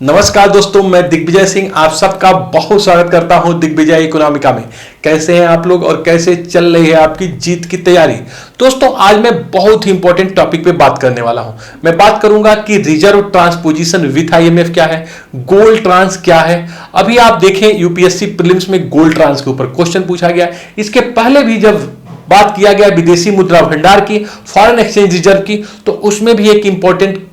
नमस्कार दोस्तों, मैं दिग्विजय सिंह आप सबका बहुत स्वागत करता हूं दिग्विजय इकोनॉमिका में। कैसे हैं आप लोग और कैसे चल रही है आपकी जीत की तैयारी। दोस्तों आज मैं बहुत ही इंपॉर्टेंट टॉपिक पे बात करने वाला हूं। मैं बात करूंगा कि रिजर्व ट्रांसपोजिशन विथ आईएमएफ क्या है, गोल्ड ट्रांस क्या है। अभी आप देखें यूपीएससी प्रीलिम्स में गोल्ड ट्रांस के ऊपर क्वेश्चन पूछा गया। इसके पहले भी जब बात किया गया विदेशी मुद्रा भंडार की, फॉरेन एक्सचेंज रिजर्व की, तो उसमें भी एक इंपॉर्टेंट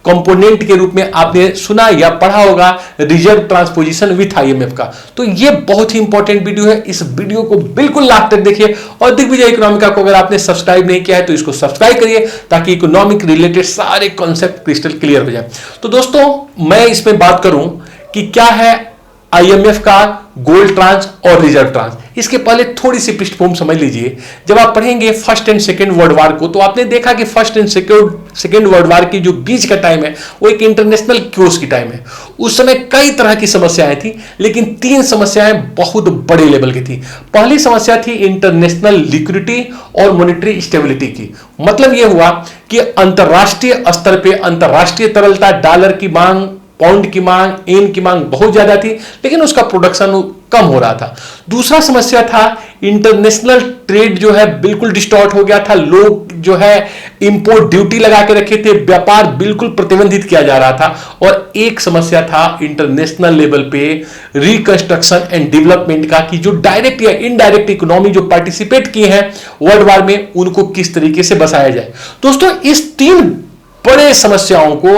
कंपोनेंट के रूप में आपने सुना या पढ़ा होगा रिजर्व ट्रांसपोजिशन विथ आईएमएफ का। तो ये बहुत ही इंपॉर्टेंट वीडियो है, इस वीडियो को बिल्कुल लास्ट तक देखिए। और दिग्विजय इकोनॉमिका को अगर आपने सब्सक्राइब नहीं किया है तो इसको सब्सक्राइब करिए ताकि इकोनॉमिक रिलेटेड सारे कॉन्सेप्ट क्रिस्टल क्लियर हो जाए। तो दोस्तों मैं इसमें बात करूं कि क्या है आईएमएफ का, गोल्ड ट्रांस और रिजर्व ट्रांस। इसके पहले थोड़ी सी पृष्ठभूमि समझ लीजिए। जब आप पढ़ेंगे first and second world war को तो आपने देखा कि first and second world war की जो बीच का टाइम है वो एक इंटरनेशनल क्योस की टाइम है। उस समय कई तरह की समस्याएं थी, लेकिन तीन समस्याएं बहुत बड़े लेवल की थी। पहली समस्या थी इंटरनेशनल लिक्विडिटी और मॉनेटरी स्टेबिलिटी की। मतलब यह हुआ कि अंतरराष्ट्रीय स्तर पर अंतरराष्ट्रीय तरलता, डॉलर की मांग, पाउंड की मांग, येन की मांग बहुत ज्यादा थी, लेकिन उसका प्रोडक्शन कम हो रहा था। दूसरा समस्या था इंटरनेशनल ट्रेड जो है बिल्कुल डिस्टॉर्ट हो गया था। लोग जो है इंपोर्ट ड्यूटी लगा के रखे थे, व्यापार बिल्कुल प्रतिबंधित किया जा रहा था। और एक समस्या था इंटरनेशनल लेवल पे रिकंस्ट्रक्शन एंड डेवलपमेंट का, कि जो डायरेक्ट या इनडायरेक्ट इकोनॉमी जो पार्टिसिपेट किए हैं वर्ल्ड वार में उनको किस तरीके से बसाया जाए। दोस्तों इस तीन बड़े समस्याओं को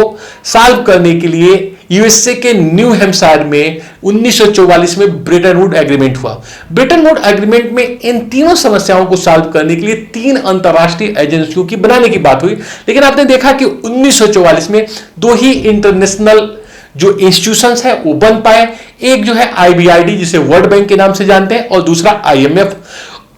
सॉल्व करने के लिए यूएसए के न्यू हैम्पशायर में 1944 में ब्रेटन वुड एग्रीमेंट हुआ। ब्रेटन वुड एग्रीमेंट में इन तीनों समस्याओं को सॉल्व करने के लिए तीन अंतरराष्ट्रीय एजेंसियों की बनाने की बात हुई। लेकिन आपने देखा कि 1944 में दो ही इंटरनेशनल जो इंस्टीट्यूशंस है वो बन पाए। एक जो है आईबीआईडी जिसे वर्ल्ड बैंक के नाम से जानते हैं, और दूसरा आईएमएफ।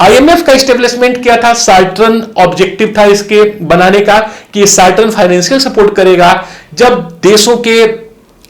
आईएमएफ का एस्टेब्लिशमेंट किया था, सार्टन ऑब्जेक्टिव था इसके बनाने का कि सार्टन फाइनेंशियल सपोर्ट करेगा जब देशों के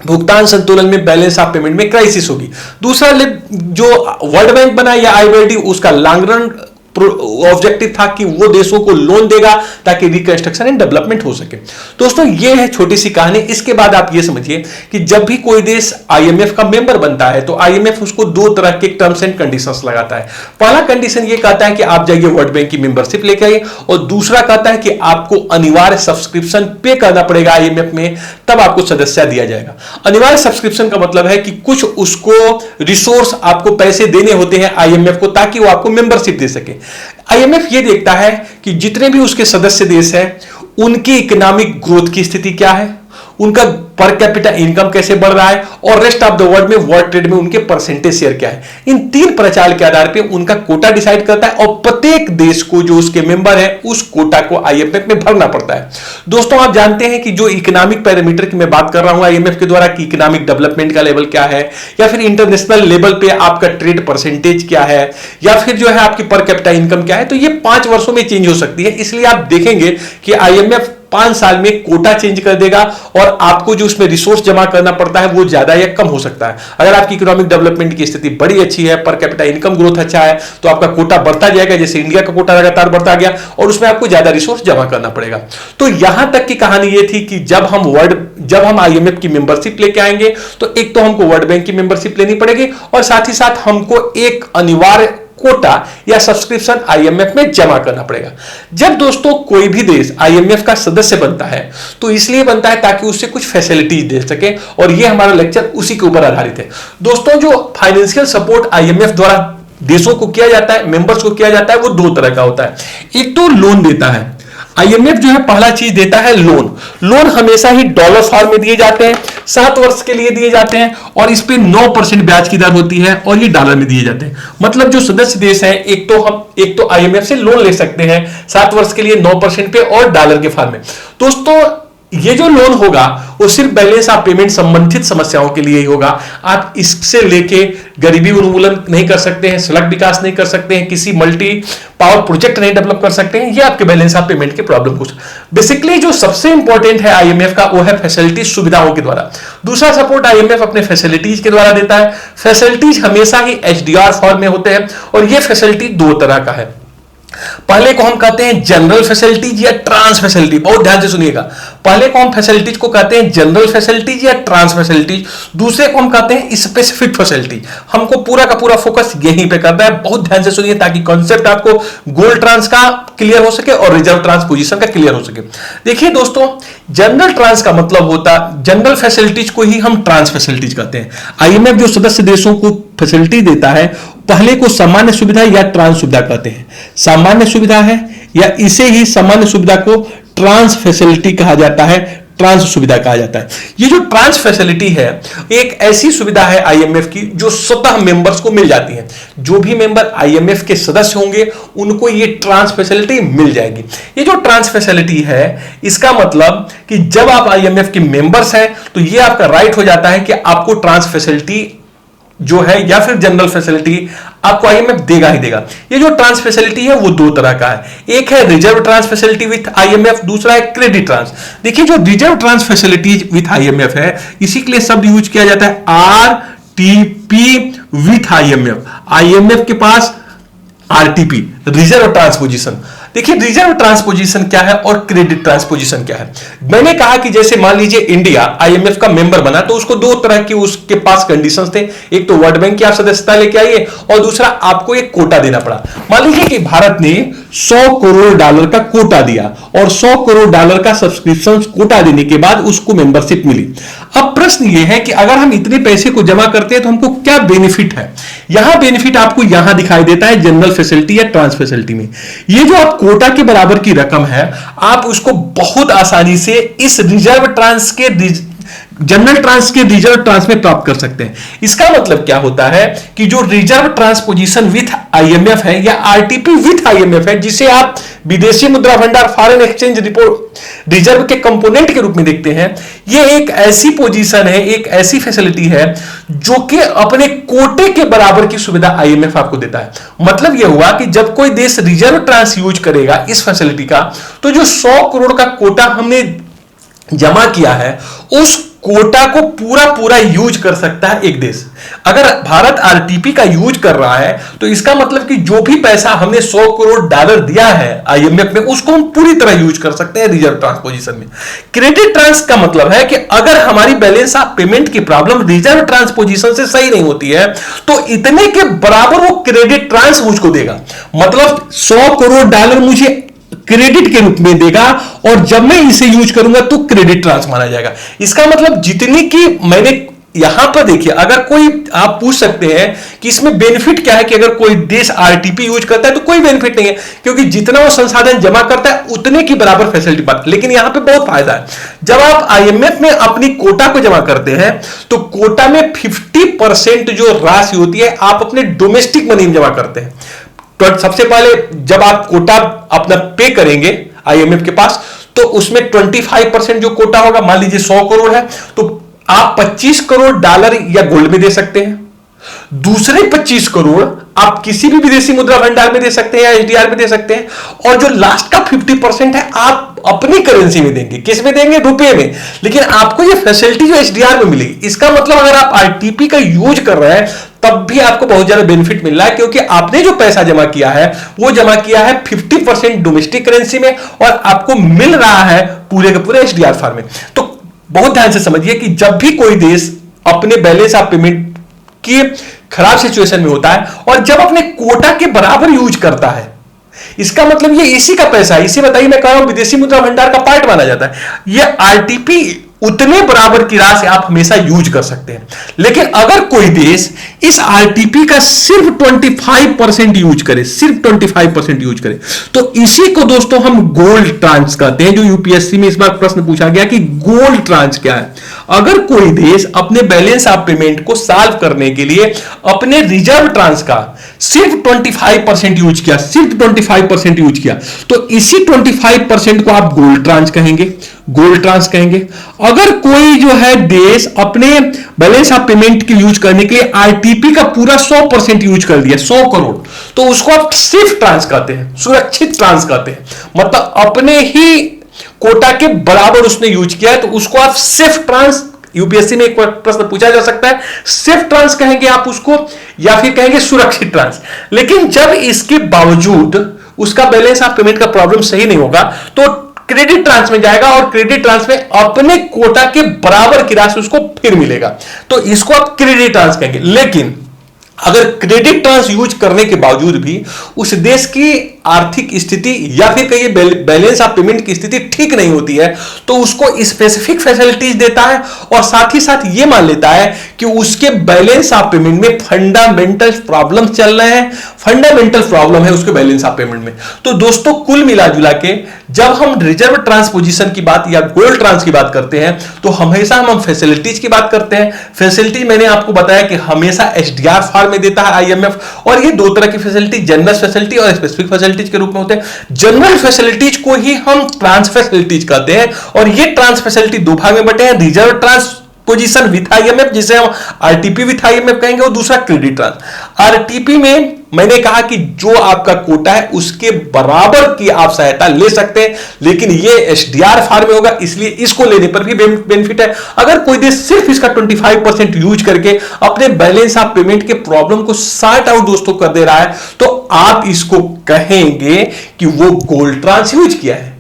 भुगतान संतुलन में, बैलेंस ऑफ पेमेंट में क्राइसिस होगी। दूसरा जो वर्ल्ड बैंक बना या आईबीआईडी, उसका लॉन्ग रन ऑब्जेक्टिव था कि वो देशों को लोन देगा ताकि रिकंस्ट्रक्शन एंड डेवलपमेंट हो सके। दोस्तों ये है छोटी सी कहानी। इसके बाद आप ये समझिए कि जब भी कोई देश आईएमएफ का मेंबर बनता है तो आईएमएफ उसको दो तरह के टर्म्स एंड कंडीशंस लगाता है। पहला कंडीशन ये कहता है कि आप जाइए वर्ल्ड बैंक की मेंबरशिप लेके आइए, और दूसरा कहता है कि आपको अनिवार्य सब्सक्रिप्शन पे करना पड़ेगा आईएमएफ में, तब आपको सदस्य दिया जाएगा। अनिवार्य सब्सक्रिप्शन का मतलब है कि कुछ उसको रिसोर्स, आपको पैसे देने होते हैं आईएमएफ को ताकि वो आपको मेंबरशिप दे सके। आईएमएफ ये देखता है कि जितने भी उसके सदस्य देश हैं उनकी इकोनॉमिक ग्रोथ की स्थिति क्या है, उनका पर कैपिटा इनकम कैसे बढ़ रहा है, और रेस्ट ऑफ द वर्ल्ड में वर्ल्ड ट्रेड में उनके परसेंटेज शेयर क्या है। इन तीन प्रचार के आधार पे उनका कोटा डिसाइड करता है, और प्रत्येक देश को जो उसके मेंबर है उस कोटा को आईएमएफ में भरना पड़ता है। दोस्तों आप जानते हैं कि जो इकोनॉमिक पैरामीटर की मैं बात कर रहा हूं आईएमएफ के द्वारा कि इकोनॉमिक डेवलपमेंट का लेवल क्या है, या फिर इंटरनेशनल लेवल पे आपका ट्रेड परसेंटेज क्या है, या फिर जो है आपकी पर कैपिटा इनकम क्या है, तो ये 5 वर्षों में चेंज हो सकती है। इसलिए आप देखेंगे कि आईएमएफ 5 साल में कोटा चेंज कर देगा, और आपको जो उसमें रिसोर्स जमा करना पड़ता है वो ज्यादा या कम हो सकता है। अगर आपकी इकोनॉमिक डेवलपमेंट की स्थिति बड़ी अच्छी है, पर कैपिटा इनकम ग्रोथ अच्छा है, तो आपका कोटा बढ़ता जाएगा, जैसे इंडिया का कोटा लगातार बढ़ता गया, और उसमें आपको ज्यादा रिसोर्स जमा करना पड़ेगा। तो यहां तक की कहानी ये थी कि जब हम आईएमएफ की मेंबरशिप लेके आएंगे तो एक तो हमको वर्ल्ड बैंक की मेंबरशिप लेनी पड़ेगी, और साथ ही साथ हमको एक अनिवार्य कोटा या सब्सक्रिप्शन आईएमएफ में जमा करना पड़ेगा। जब दोस्तों कोई भी देश आईएमएफ का सदस्य बनता है तो इसलिए बनता है ताकि उससे कुछ फैसिलिटीज दे सके, और ये हमारा लेक्चर उसी के ऊपर आधारित है। दोस्तों जो फाइनेंशियल सपोर्ट आईएमएफ द्वारा देशों को किया जाता है, मेंबर्स को किया जाता है, वो दो तरह का होता है। एक तो लोन देता है आईएमएफ, जो है पहला चीज देता है लोन। लोन हमेशा ही डॉलर फॉर्म में दिए जाते हैं, 7 वर्ष के लिए दिए जाते हैं, और इस पे 9% ब्याज की दर होती है, और ये डॉलर में दिए जाते हैं। मतलब जो सदस्य देश हैं एक तो आईएमएफ से लोन ले सकते हैं 7 वर्ष के लिए 9% पे और डॉलर के फॉर्म में। दोस्तों ये जो लोन होगा वो सिर्फ बैलेंस ऑफ पेमेंट संबंधित समस्याओं के लिए ही होगा। आप इससे लेके गरीबी उन्मूलन नहीं कर सकते हैं, सड़क विकास नहीं कर सकते हैं, किसी मल्टी पावर प्रोजेक्ट नहीं डेवलप कर सकते हैं, ये आपके बैलेंस ऑफ पेमेंट के प्रॉब्लम कुछ। बेसिकली जो सबसे इंपॉर्टेंट है आईएमएफ का वो है फैसिलिटीज, सुविधाओं के द्वारा। दूसरा सपोर्ट आईएमएफ अपने फैसिलिटीज के द्वारा देता है। फैसिलिटीज हमेशा ही एचडीआर फॉर्म में होते हैं, और ये फैसिलिटी दो तरह का है। पहले को हम कहते हैं जनरल फैसिलिटीज या ट्रांस फैसिलिटी। बहुत ध्यान से सुनिएगा, पहले को हम फैसिलिटीज को कहते हैं जनरल फैसिलिटीज या ट्रांस फैसिलिटीज, दूसरे को हम कहते हैं स्पेसिफिक फैसिलिटी। हमको पूरा का पूरा फोकस यहीं पे करना है। बहुत ध्यान से सुनिए ताकि कॉन्सेप्ट आपको गोल्ड ट्रांस का क्लियर हो सके और रिजर्व ट्रांस पोजीशन का क्लियर हो सके। देखिए दोस्तों, जनरल ट्रांस का मतलब होता है, जनरल फैसिलिटीज को ही हम ट्रांस फैसिलिटीज कहते हैं। आईएमएफ जो सदस्य देशों को फैसिलिटी देता है, पहले को सामान्य सुविधा या ट्रांस सुविधा कहते हैं। सामान्य सुविधा है या इसे ही सामान्य सुविधा को ट्रांस फैसिलिटी कहा जाता है, ट्रांस सुविधा कहा जाता है। ये जो ट्रांस फैसिलिटी है एक ऐसी सुविधा है आईएमएफ की जो स्वतः मेंबर्स को मिल जाती है। जो भी मेंबर आईएमएफ के सदस्य होंगे उनको ये ट्रांस फैसिलिटी मिल जाएगी। ये जो ट्रांस फैसिलिटी है इसका मतलब कि जब आप आईएमएफ के मेंबर्स हैं तो ये आपका राइट हो जाता है कि आपको ट्रांस फैसिलिटी जो है या फिर जनरल फैसिलिटी आपको आईएमएफ देगा ही देगा। ये जो ट्रांस फैसिलिटी है वो दो तरह का है, एक है reserve tranche facility with IMF, दूसरा है क्रेडिट ट्रांस। देखिए जो reserve tranche facility with IMF है इसी के लिए शब्द यूज किया जाता है आरटीपी विथ आईएमएफ। आईएमएफ के पास आरटीपी रिजर्व ट्रांसपोजिशन। देखिए रिजर्व ट्रांसपोजिशन क्या है और क्रेडिट ट्रांसपोजिशन क्या है। मैंने कहा कि जैसे मान लीजिए इंडिया आईएमएफ का मेंबर बना तो उसको दो तरह की उसके पास कंडीशंस थे, एक तो वर्ल्ड बैंक की आप सदस्यता लेके आइए और दूसरा आपको एक कोटा देना पड़ा। मान लीजिए कि भारत ने $100 करोड़ का कोटा दिया और $100 करोड़ का सब्सक्रिप्शन कोटा देने के बाद उसको मेंबरशिप मिली। अब प्रश्न यह है कि अगर हम इतने पैसे को जमा करते हैं तो हमको क्या बेनिफिट है। यहां बेनिफिट आपको यहां दिखाई देता है जनरल फैसिलिटी या ट्रांस फैसिलिटी में। ये जो आप कोटा के बराबर की रकम है आप उसको बहुत आसानी से इस रिजर्व ट्रांस के जनरल ट्रांस के रिजर्व ट्रांस में प्राप्त कर सकते हैं। इसका मतलब क्या होता है कि जो रिजर्व ट्रांसपोजिशन विथ आईएमएफ है या आरटीपी विथ आईएमएफ है, जिसे आप विदेशी मुद्रा भंडार फॉरेन एक्सचेंज रिपोर्ट रिजर्व के कंपोनेंट के रूप में देखते हैं, यह एक ऐसी पोजीशन है, एक ऐसी फैसिलिटी है जो कि अपने कोटे के बराबर की सुविधा आईएमएफ आपको देता है। मतलब यह हुआ कि जब कोई देश रिजर्व ट्रांस यूज करेगा इस फैसिलिटी का, तो जो 100 करोड़ का कोटा हमने जमा किया है उस कोटा को पूरा यूज कर सकता है एक देश। अगर भारत आरटीपी का यूज कर रहा है तो इसका मतलब कि जो भी पैसा हमने $100 करोड़ दिया है आईएमएफ में उसको हम पूरी तरह यूज कर सकते हैं रिजर्व ट्रांसपोजिशन में। क्रेडिट ट्रांस का मतलब है कि अगर हमारी बैलेंस ऑफ पेमेंट की प्रॉब्लम रिजर्व ट्रांसपोजिशन से सही नहीं होती है तो इतने के बराबर वो क्रेडिट ट्रांस मुझको देगा। मतलब $100 करोड़ मुझे क्रेडिट के रूप में देगा और जब मैं इसे यूज करूंगा तो क्रेडिट ट्रांस माना जाएगा। इसका मतलब जितनी की मैंने यहां पर देखिए, अगर कोई आप पूछ सकते हैं कि इसमें बेनिफिट क्या है कि अगर कोई देश आरटीपी यूज करता है तो कोई बेनिफिट नहीं है, क्योंकि जितना वो संसाधन जमा करता है उतने की बराबर फैसिलिटी पाता है। लेकिन यहां पे बहुत फायदा है, जब आप आईएमएफ में अपनी कोटा को जमा करते हैं तो कोटा में 50% जो राशि होती है आप अपने डोमेस्टिक मनी में जमा करते हैं। तो सबसे पहले जब आप कोटा अपना पे करेंगे आईएमएफ के पास तो उसमें 25% जो कोटा होगा, मान लीजिए 100 करोड़ है तो आप $25 करोड़ या गोल्ड में दे सकते हैं। दूसरे 25 करोड़ आप किसी भी विदेशी मुद्रा भंडार में दे सकते हैं या एचडीआर में दे सकते हैं, और जो लास्ट का 50% है आप अपनी करेंसी में देंगे। किस में देंगे? रुपए में। लेकिन आपको ये फैसिलिटी जो एचडीआर में मिलेगी, इसका मतलब अगर आप आरटीपी का यूज कर रहे हैं तब भी आपको बहुत ज्यादा बेनिफिट मिल रहा है, क्योंकि आपने जो पैसा जमा किया है वो जमा किया है 50% डोमेस्टिक करेंसी में और आपको मिल रहा है पूरे के पूरे एचडीआर फॉर्म में। तो बहुत ध्यान से समझिए कि जब भी कोई देश अपने बैलेंस ऑफ पेमेंट की खराब सिचुएशन में होता है और जब अपने कोटा के बराबर यूज करता है, इसका मतलब ये इसी का पैसा है। इसी बताइए, मैं कह रहा हूं विदेशी मुद्रा भंडार का पार्ट माना जाता है। ये आरटीपी उतने बराबर की राशि आप हमेशा यूज कर सकते हैं। लेकिन अगर कोई देश इस आरटीपी का सिर्फ 25% यूज करे, सिर्फ 25% यूज करे, तो इसी को दोस्तों हम गोल्ड ट्रांस कहते हैं। जो यूपीएससी में इस बार प्रश्न पूछा गया कि गोल्ड ट्रांस क्या है। अगर कोई देश अपने बैलेंस ऑफ पेमेंट को सॉल्व करने के लिए अपने रिजर्व ट्रांस का सिर्फ 25% यूज किया, सिर्फ 25% यूज किया, तो इसी 25% को आप गोल्ड ट्रांस कहेंगे, गोल्ड ट्रांस कहेंगे। अगर कोई जो है देश अपने बैलेंस ऑफ पेमेंट के यूज करने के लिए आरटीपी का पूरा 100% यूज कर दिया, 100 करोड़, तो उसको आप सिर्फ ट्रांस कहते हैं, सुरक्षित ट्रांस कहते हैं। मतलब अपने ही कोटा के बराबर उसने यूज किया है तो उसको आप सिर्फ ट्रांस, यूपीएससी में एक प्रश्न पूछा जा सकता है, सिर्फ ट्रांस कहेंगे आप उसको या फिर कहेंगे सुरक्षित ट्रांस। लेकिन जब इसके बावजूद उसका बैलेंस ऑफ पेमेंट का प्रॉब्लम सही नहीं होगा तो क्रेडिट ट्रांस में जाएगा और क्रेडिट ट्रांस में अपने कोटा के बराबर की राशि उसको फिर मिलेगा, तो इसको आप क्रेडिट ट्रांस कहेंगे। लेकिन अगर क्रेडिट ट्रांस यूज करने के बावजूद भी उस देश की आर्थिक स्थिति या फिर कहिए बैलेंस ऑफ पेमेंट की स्थिति ठीक नहीं होती है तो उसको स्पेसिफिक फैसिलिटीज देता है और साथ ही साथ यह मान लेता है कि उसके बैलेंस ऑफ पेमेंट में फंडामेंटल प्रॉब्लम चल रहे हैं, फंडामेंटल प्रॉब्लम है उसके बैलेंस ऑफ पेमेंट में। तो दोस्तों कुल मिला जुला के जब हम रिजर्व ट्रांसपोजिशन की बात या गोल्ड ट्रांस की बात करते हैं तो हमेशा हम फैसिलिटीज की बात करते हैं। फैसिलिटीज मैंने आपको बताया कि हमेशा एसडीआर फॉर्म में देता है आईएमएफ, और ये दो तरह की फैसिलिटी, जनरल फैसिलिटी और स्पेसिफिक फैसिलिटीज के रूप में होते हैं। जनरल फैसिलिटीज को ही हम ट्रांस फैसिलिटीज कहते हैं और ये ट्रांस फैसिलिटी दो भाग में बटे हैं, रिजर्व ट्रांसपोजिशन विथ आईएमएफ जिसे हम आरटीपी विथ आईएमएफ कहेंगे और दूसरा क्रेडिट ट्रांस। आरटीपी में मैंने कहा कि जो आपका कोटा है उसके बराबर की आप सहायता ले सकते हैं, लेकिन ये एसडीआर फॉर्म में होगा इसलिए इसको लेने पर भी बेनिफिट है। अगर कोई देश सिर्फ इसका 25% यूज करके अपने बैलेंस ऑफ पेमेंट के प्रॉब्लम को सॉर्ट आउट दोस्तों कर दे रहा है तो आप इसको कहेंगे कि वो गोल्ड ट्रांस यूज किया है।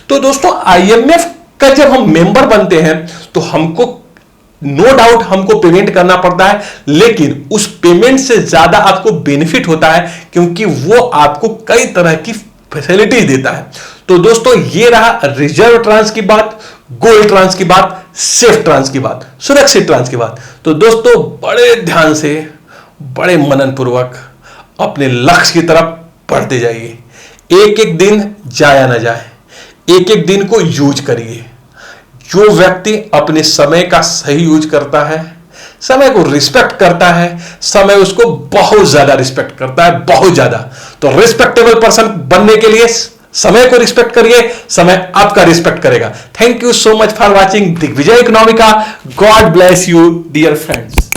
तो दोस्तों आईएमएफ का जब हम मेंबर बनते हैं तो हमको नो डाउट हमको पेमेंट करना पड़ता है, लेकिन उस पेमेंट से ज्यादा आपको बेनिफिट होता है क्योंकि वो आपको कई तरह की फैसिलिटीज देता है। तो दोस्तों ये रहा रिजर्व ट्रांस की बात, गोल्ड ट्रांस की बात, सेफ ट्रांस की बात, सुरक्षित ट्रांस की बात। तो दोस्तों बड़े ध्यान से, बड़े मनन पूर्वक अपने लक्ष्य की तरफ बढ़ते जाइए। एक एक दिन जाया ना जाए, एक एक दिन को यूज करिए। जो व्यक्ति अपने समय का सही यूज करता है, समय को रिस्पेक्ट करता है, समय उसको बहुत ज्यादा रिस्पेक्ट करता है, बहुत ज्यादा। तो रिस्पेक्टेबल पर्सन बनने के लिए समय को रिस्पेक्ट करिए, समय आपका रिस्पेक्ट करेगा। Thank you so much for watching Digvijay Economica. God bless you dear friends.